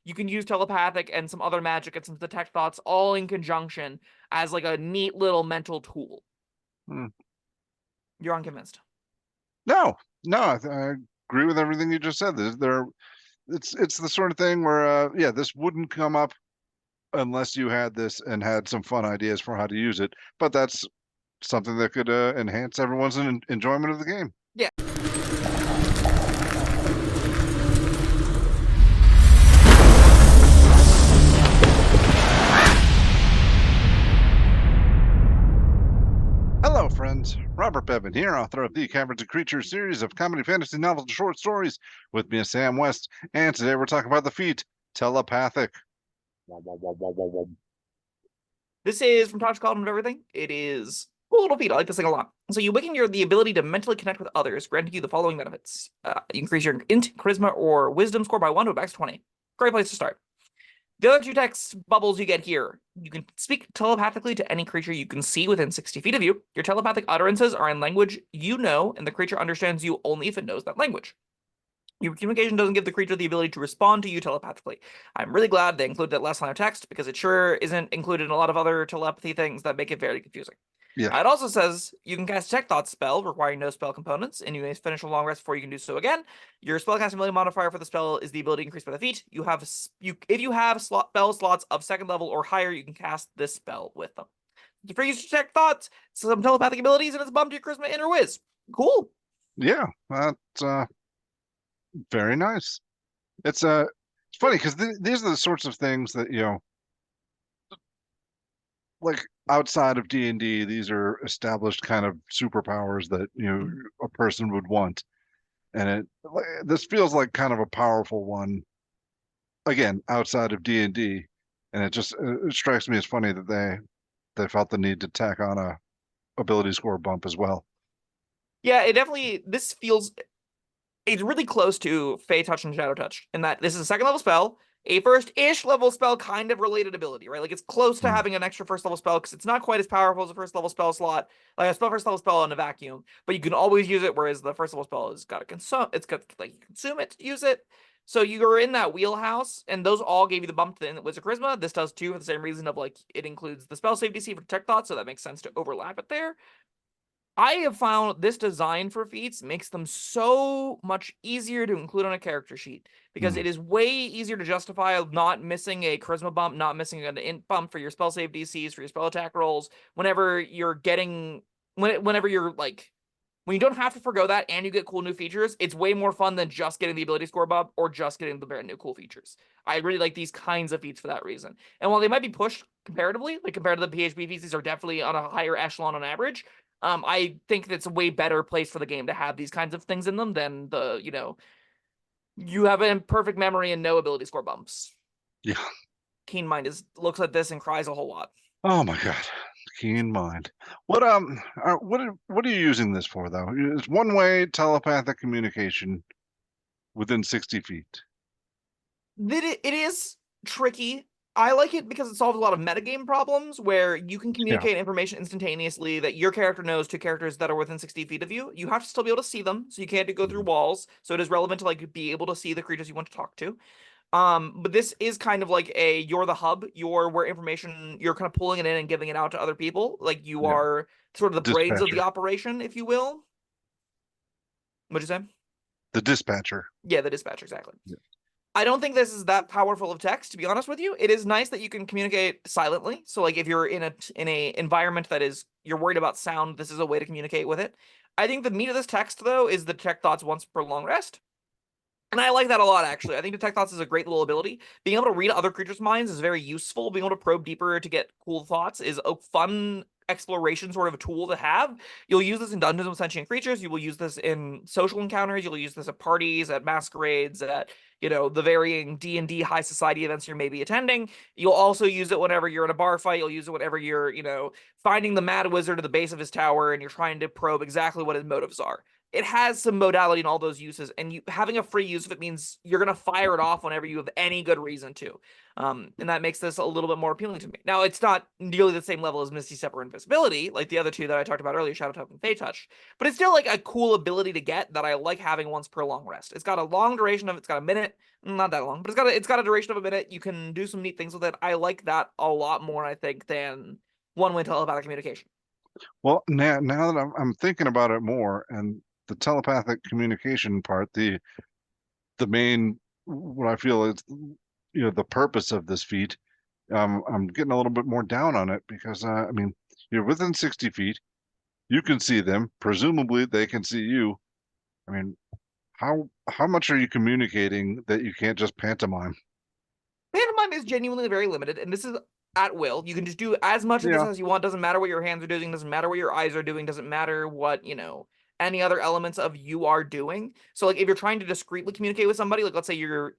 you can use telepathic and some other magic and some detect thoughts all in conjunction as like a neat little mental tool. Hmm. You're unconvinced. No, no, I agree with everything you just said. It's the sort of thing where, yeah, this wouldn't come up unless you had this and had some fun ideas for how to use it. But that's something that could enhance everyone's enjoyment of the game. Yeah. Hello, friends. Robert Bevan here, author of the Caverns and Creatures series of comedy fantasy novels and short stories. With me is Sam West, and today we're talking about the feat Telepathic. This is from Tosh Cauldron of Everything. It is cool little feat. I like this thing a lot. So you awaken the ability to mentally connect with others, granting you the following benefits. You increase your int, charisma, or wisdom score by 1 to a max 20. Great place to start. The other two text bubbles you get here. You can speak telepathically to any creature you can see within 60 feet of you. Your telepathic utterances are in language you know, and the creature understands you only if it knows that language. Your communication doesn't give the creature the ability to respond to you telepathically. I'm really glad they included that last line of text because it sure isn't included in a lot of other telepathy things that make it very confusing. Yeah. It also says you can cast Detect Thought spell requiring no spell components, and you may finish a long rest before you can do so again. Your spellcasting ability modifier for the spell is the ability increased by the feat. If you have spell slots of 2nd level or higher, you can cast this spell with them. You free use Detect Thoughts, some telepathic abilities, and it's bumped your charisma inner whiz. Cool. Yeah, that's very nice. It's funny because these are the sorts of things that, like outside of D&D, these are established kind of superpowers that a person would want, and this feels like kind of a powerful one. Again, outside of D&D, and it strikes me as funny that they felt the need to tack on a ability score bump as well. Yeah, it definitely, it's really close to Fey Touch and Shadow Touch in that this is a 2nd level spell, a first-ish level spell kind of related ability, right? Like it's close to having an extra 1st level spell because it's not quite as powerful as a 1st level spell slot, like a 1st level spell in a vacuum, but you can always use it, whereas the 1st level spell has got to consume, it's got like you consume it to use it. So you're in that wheelhouse, and those all gave you the bump to the Wizard Charisma. This does too, for the same reason of like it includes the spell save DC for Detect Thought, so that makes sense to overlap it there. I have found this design for feats makes them so much easier to include on a character sheet because it is way easier to justify not missing a charisma bump, not missing an int bump for your spell save DCs, for your spell attack rolls, whenever you're whenever you're like, when you don't have to forgo that and you get cool new features, it's way more fun than just getting the ability score bump or just getting the brand new cool features. I really like these kinds of feats for that reason. And while they might be pushed comparatively, like compared to the PHP feats, these are definitely on a higher echelon on average. I think that's a way better place for the game to have these kinds of things in them than you have a perfect memory and no ability score bumps. Yeah. Keen Mind looks at this and cries a whole lot. Oh my God. Keen mind. What are you using this for though? It's one-way telepathic communication within 60 feet. It is tricky. I like it because it solves a lot of metagame problems where you can Yeah. communicate information instantaneously that your character knows to characters that are within 60 feet of you. You have to still be able to see them, so you can't go through walls. So it is relevant to like be able to see the creatures you want to talk to. But this is kind of like you're the hub, you're where information, you're kind of pulling it in and giving it out to other people. Like you Yeah. are sort of the brains of the Dispatcher. operation, if you will. What'd you say? The dispatcher. Yeah, the dispatcher, exactly. Yeah. I don't think this is that powerful of text, to be honest with you. It is nice that you can communicate silently. So like if you're in a environment that is you're worried about sound, this is a way to communicate with it. I think the meat of this text though is the Detect Thoughts once per long rest. And I like that a lot, actually. I think Detect Thoughts is a great little ability. Being able to read other creatures' minds is very useful. Being able to probe deeper to get cool thoughts is a fun exploration sort of a tool to have. You'll use this in dungeons with sentient creatures. You will use this in social encounters. You'll use this at parties, at masquerades, at the varying D&D high society events you're maybe attending. You'll also use it whenever you're in a bar fight. You'll use it whenever you're finding the mad wizard at the base of his tower and you're trying to probe exactly what his motives are. it has some modality in all those uses, and you having a free use of it means you're gonna fire it off whenever you have any good reason to. And that makes this a little bit more appealing to me. Now, it's not nearly the same level as Misty Step or Invisibility, like the other two that I talked about earlier, Shadow Touch and Fey Touch, but it's still like a cool ability to get that I like having once per long rest. It's got a long duration of, it's got a minute, not that long, but it's got a duration of a minute. You can do some neat things with it. I like that a lot more, I think, than one-way telepathic communication. Well, now that I'm thinking about it more, and the telepathic communication part, the main what I feel is the purpose of this feat. I'm getting a little bit more down on it because I mean you're within 60 feet, you can see them, presumably they can see you. I mean, how much are you communicating that you can't just pantomime? Pantomime is genuinely very limited, and this is at will. You can just do as much of this Yeah, as you want. Doesn't matter what your hands are doing. Doesn't matter what your eyes are doing. Doesn't matter what, any other elements of you are doing. So like if you're trying to discreetly communicate with somebody, like let's say you're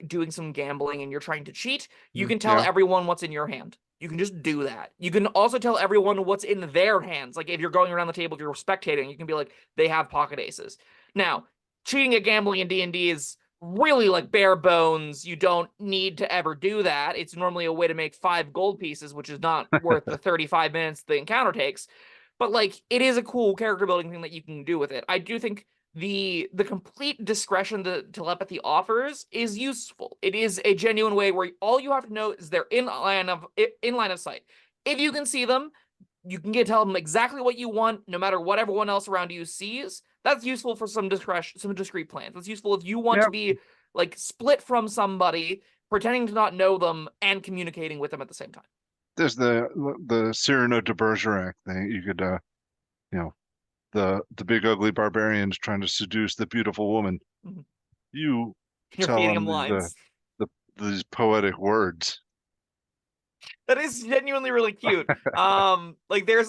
doing some gambling and you're trying to cheat, you can tell yeah, everyone what's in your hand. You can just do that. You can also tell everyone what's in their hands. Like if you're going around the table, if you're spectating, you can be like, they have pocket aces. Now, cheating at gambling in D&D is really like bare bones. You don't need to ever do that. It's normally a way to make 5 gold pieces, which is not worth the 35 minutes the encounter takes. But like it is a cool character building thing that you can do with it. I do think the complete discretion that telepathy offers is useful. It is a genuine way where all you have to know is they're in line of sight. If you can see them, you can tell them exactly what you want, no matter what everyone else around you sees. That's useful for some discretion, some discrete plans. That's useful if you want yeah. to be like split from somebody, pretending to not know them and communicating with them at the same time. There's the Cyrano de Bergerac thing. You could you know the big ugly barbarians trying to seduce the beautiful woman. Mhm. You You're tell feeding them them lines. the these poetic words. That is genuinely really cute. Like there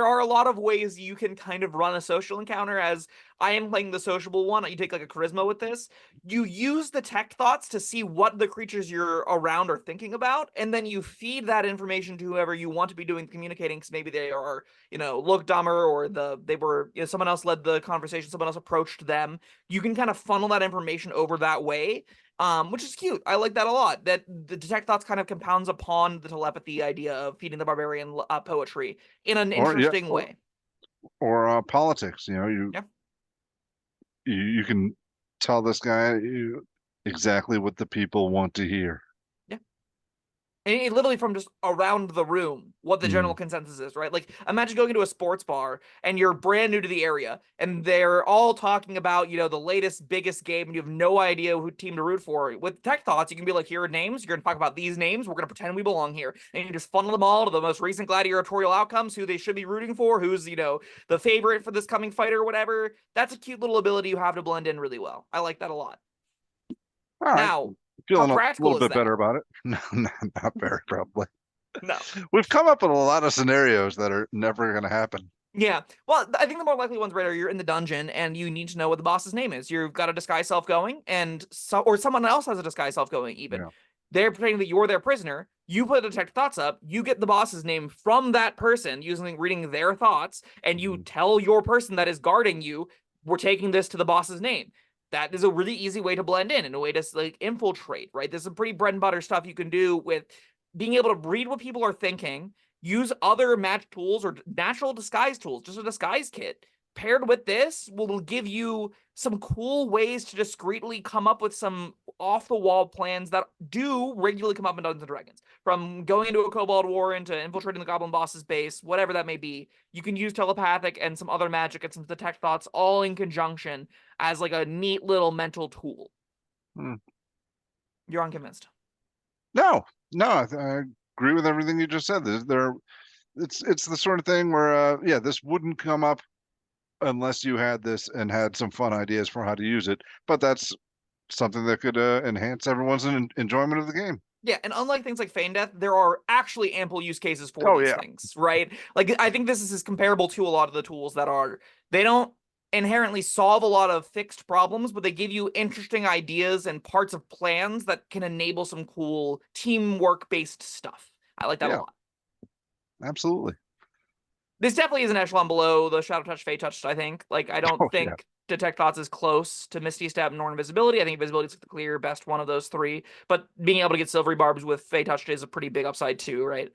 are a lot of ways you can kind of run a social encounter. As I am playing the sociable one, you take like a charisma with this. You use the tech thoughts to see what the creatures you're around are thinking about, and then you feed that information to whoever you want to be doing communicating, because maybe they are, look dumber, or they were, someone else led the conversation, someone else approached them. You can kind of funnel that information over that way, which is cute. I like that a lot. That the detect thoughts kind of compounds upon the telepathy idea of feeding the barbarian poetry in an Or yeah, interesting way. or politics. Yeah. You can tell this guy exactly what the people want to hear. Yeah. And literally from just around the room, what the general Mm. consensus is, right? Like, imagine going into a sports bar and you're brand new to the area, and they're all talking about, the latest, biggest game, and you have no idea who team to root for. With Tech Thoughts, you can be like, here are names. You're going to talk about these names. We're going to pretend we belong here. And you just funnel them all to the most recent gladiatorial outcomes, who they should be rooting for, who's, the favorite for this coming fighter or whatever. That's a cute little ability you have to blend in really well. I like that a lot. All right, Now, how feeling a little practical is bit better that? about it. No, not very probably. No. We've come up with a lot of scenarios that are never going to happen. Yeah. Well, I think the more likely ones, right, are you're in the dungeon and you need to know what the boss's name is. You've got a disguise self going, or someone else has a disguise self going, even. Yeah. They're pretending that you're their prisoner. You put detect thoughts up, you get the boss's name from that person using reading their thoughts, and you Mhm. tell your person that is guarding you, we're taking this to the boss's name. That is a really easy way to blend in, and a way to like infiltrate, right? There's some pretty bread and butter stuff you can do with being able to read what people are thinking, use other match tools or natural disguise tools, just a disguise kit. Paired with this will give you some cool ways to discreetly come up with some off the wall plans that do regularly come up in Dungeons and Dragons. From going into a Kobold War into infiltrating the Goblin boss's base, whatever that may be, you can use telepathic and some other magic and some detect thoughts all in conjunction as like a neat little mental tool. Hmm. You're unconvinced. No, no, I agree with everything you just said. It's the sort of thing where yeah, this wouldn't come up unless you had this and had some fun ideas for how to use it. But that's something that could enhance everyone's enjoyment of the game. Yeah, and unlike things like Feign Death, there are actually ample use cases for Oh these yeah, things, right? Like, I think this is comparable to a lot of the tools that they don't inherently solve a lot of fixed problems, but they give you interesting ideas and parts of plans that can enable some cool teamwork-based stuff. I like that a yeah, lot. absolutely. This definitely is an echelon below the Shadow Touch, Fey Touch, I think. Like, I don't Oh yeah. think Detect Thoughts is close to Misty Step nor Invisibility. I think Invisibility is the clear best one of those three. But being able to get Silvery Barbs with Fey Touch is a pretty big upside too, right?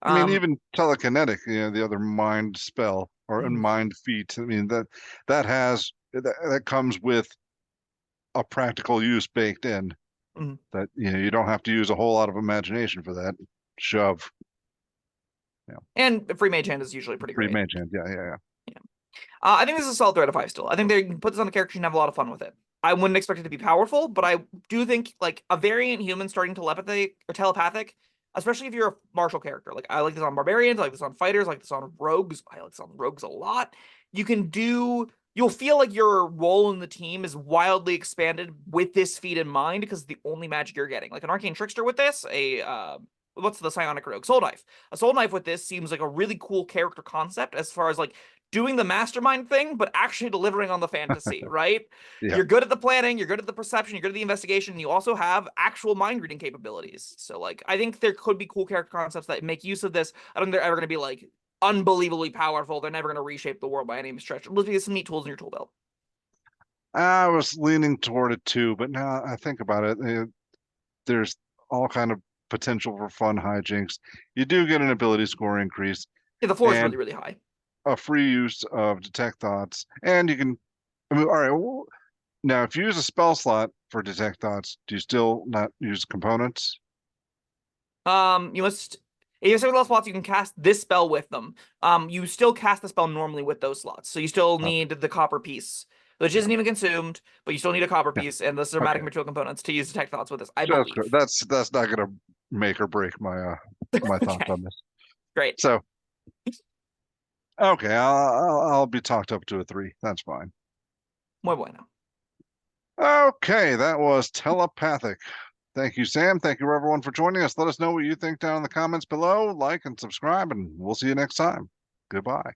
I mean, even telekinetic, the other mind spell or Mhm. mind feat. I mean, that comes with a practical use baked in. Mhm. That you don't have to use a whole lot of imagination for that. Shove. And Free Mage Hand is usually pretty Free great. mage hand. Yeah, yeah, yeah. Yeah. I think this is a solid 3 out of 5 still. I think they can put this on a character and have a lot of fun with it. I wouldn't expect it to be powerful, but I do think like a variant human starting telepathy or telepathic, especially if you're a martial character. Like I like this on barbarians, I like this on fighters, I like this on rogues. I like this on rogues a lot. You'll feel like your role in the team is wildly expanded with this feat in mind because it's the only magic you're getting. Like an arcane trickster with this, what's the psionic rogue? Soul knife. A soul knife with this seems like a really cool character concept as far as like doing the mastermind thing, but actually delivering on the fantasy, right? Yeah. You're good at the planning, you're good at the perception, you're good at the investigation, and you also have actual mind reading capabilities. So, like, I think there could be cool character concepts that make use of this. I don't think they're ever going to be like unbelievably powerful. They're never going to reshape the world by any stretch. Let's get some neat tools in your tool belt. I was leaning toward it too, but now I think about it, there's all kind of potential for fun hijinks. You do get an ability score increase Yeah, the floor is and really, really high. a free use of detect thoughts, and you can. I mean, all right. Well, now, if you use a spell slot for detect thoughts, do you still not use components? You must. If you have several slots, you can cast this spell with them. You still cast the spell normally with those slots, so you still Okay. need the copper piece, which Yeah. isn't even consumed, but you still need a copper Yeah. piece and the somatic Okay. material components to use detect thoughts with this, I Just good. believe. That's not gonna make or break my thoughts Okay, on this. great. So okay, I'll be talked up to a 3. That's fine. Muy bueno. Okay, that was telepathic. Thank you, Sam. Thank you, everyone, for joining us. Let us know what you think down in the comments below. Like and subscribe, and we'll see you next time. Goodbye.